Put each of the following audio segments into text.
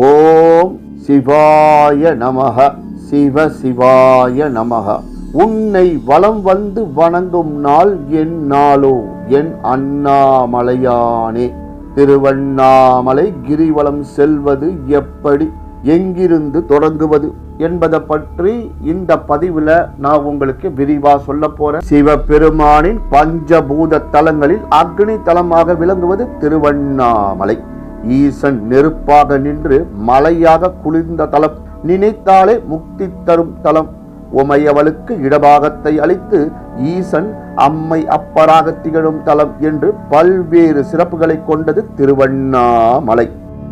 ஓம் சிவாய நமக. சிவ சிவாய நமக. உன்னை வலம் வந்து வணங்கும் நாள் என் நாளோ என் அண்ணாமலையானே. திருவண்ணாமலை கிரிவலம் செல்வது எப்படி, எங்கிருந்து தொடங்குவது என்பதை பற்றி இந்த பதிவுல நான் உங்களுக்கு விரிவா சொல்ல போறேன். சிவபெருமானின் பஞ்சபூத தலங்களில் அக்னி தலமாக விளங்குவது திருவண்ணாமலை. ஈசன் நெருப்பாக நின்று மலையாக குளிர்ந்த தலம், நினைத்தாலே முக்தி தரும் தலம். உமையவளுக்கு இடபாகத்தை அளித்து ஈசன் அம்மை அப்பராக திகழும் தலம் என்று பல்வேறு சிறப்புகளை கொண்டது திருவண்ணாமலை.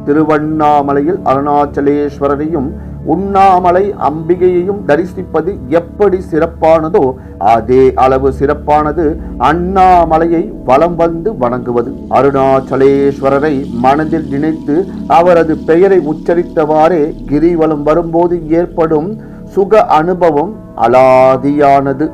திருவண்ணாமலையில் அருணாச்சலேஸ்வரரையும் உண்ணாமலை அம்பிகையையும் தரிசிப்பது எப்படி சிறப்பானதோ அதே அளவு சிறப்பானது அண்ணாமலையை வலம் வந்து வணங்குவது. அருணாச்சலேஸ்வரரை மனதில் நினைத்து அவரது பெயரை உச்சரித்தவாறே கிரிவலம் வரும்போது ஏற்படும் சுக அனுபவம் அலாதியானது.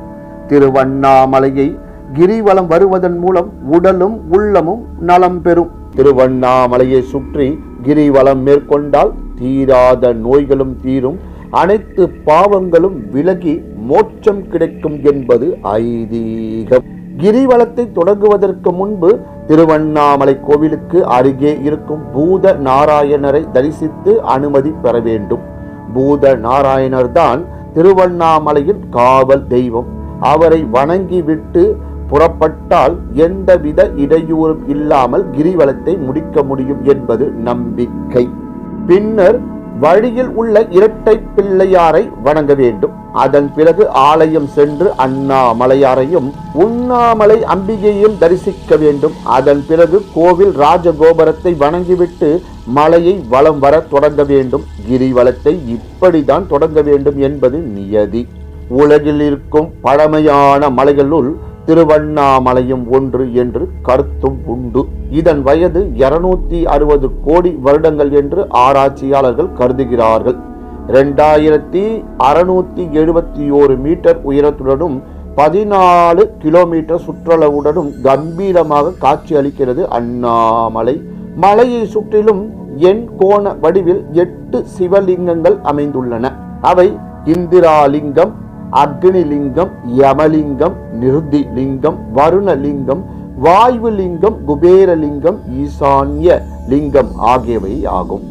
திருவண்ணாமலையை கிரிவலம் வருவதன் மூலம் உடலும் உள்ளமும் நலம் பெறும். திருவண்ணாமலையை சுற்றி கிரிவலம் மேற்கொண்டால் தீராத நோய்களும் தீரும், அனைத்து பாவங்களும் விலகி மோட்சம் கிடைக்கும் என்பது ஐதீகம். கிரிவலத்தை தொடங்குவதற்கு முன்பு திருவண்ணாமலை கோவிலுக்கு அருகே இருக்கும் பூத நாராயணரை தரிசித்து அனுமதி பெற வேண்டும். பூத நாராயணர் தான் திருவண்ணாமலையின் காவல் தெய்வம். அவரை வணங்கிவிட்டு புறப்பட்டால் எந்தவித இடையூறும் இல்லாமல் கிரிவலத்தை முடிக்க முடியும் என்பது நம்பிக்கை. பின்னர் வழியில் உள்ள இரட்டை பிள்ளையாரை வணங்க வேண்டும். அதன் பிறகு ஆலயம் சென்று அண்ணாமலையாரையும் உண்ணாமலை அம்பிகையையும் தரிசிக்க வேண்டும். அதன் பிறகு கோவில் ராஜகோபுரத்தை வணங்கிவிட்டு மலையை வலம் வர தொடங்க வேண்டும். கிரிவலத்தை இப்படிதான் தொடங்க வேண்டும் என்பது நியதி. உலகில் இருக்கும் பழமையான மலைகளுள் திருவண்ணாமலையும் ஒன்று என்று கருத்தும் உண்டு. இதன் வயது 260 கோடி வருடங்கள் என்று ஆராய்ச்சியாளர்கள் கருதுகிறார்கள். 2671 மீட்டர் உயரத்துடனும் 14 கிலோமீட்டர் சுற்றளவுடனும் கம்பீரமாக காட்சி அளிக்கிறது அண்ணாமலை. மலையை சுற்றிலும் எண் கோண வடிவில் 8 சிவலிங்கங்கள் அமைந்துள்ளன. அவை இந்திராலிங்கம், அக்னிலிங்கம், யமலிங்கம், நிருதிலிங்கம், வருணலிங்கம், வாயுலிங்கம், குபேரலிங்கம், ஈசான்ய லிங்கம் ஆகியவை ஆகும்.